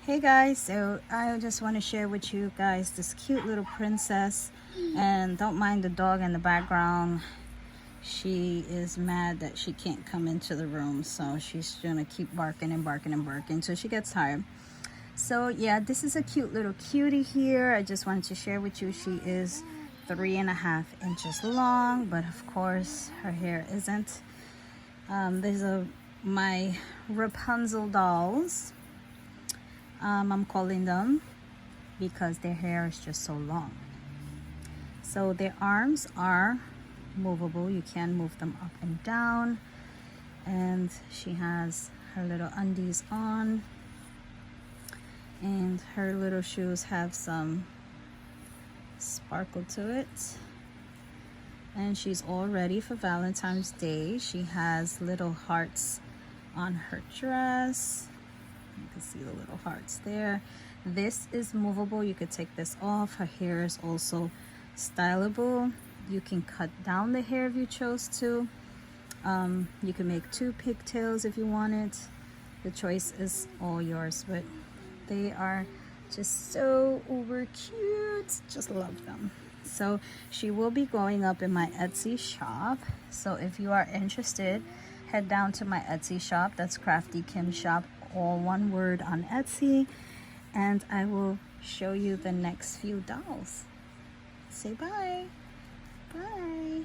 Hey guys, so I just want to share with you guys this cute little princess, and don't mind the dog in the background. She is mad that she can't come into the room, so she's gonna keep barking and barking and barking till she gets tired. So yeah, this is a cute little cutie here. I just wanted to share with you. She is 3.5 inches long, but of course her hair isn't. These are my Repunzel dolls. I'm calling them because their hair is just so long. So their arms are movable. You can move them up and down. And she has her little undies on. And her little shoes have some sparkle to it. And she's all ready for Valentine's Day. She has little hearts on her dress. You can see the little hearts there. This is movable. You could take this off. Her hair is also stylable. You can cut down the hair if you chose to. You can make 2 pigtails if you want it. The choice is all yours, but they are just so uber cute. Just love them. So she will be going up in my Etsy shop. So if you are interested, head down to my Etsy shop. That's Crafty Kim Shop, all one word, on Etsy, and I will show you the next few dolls. Say bye. Bye.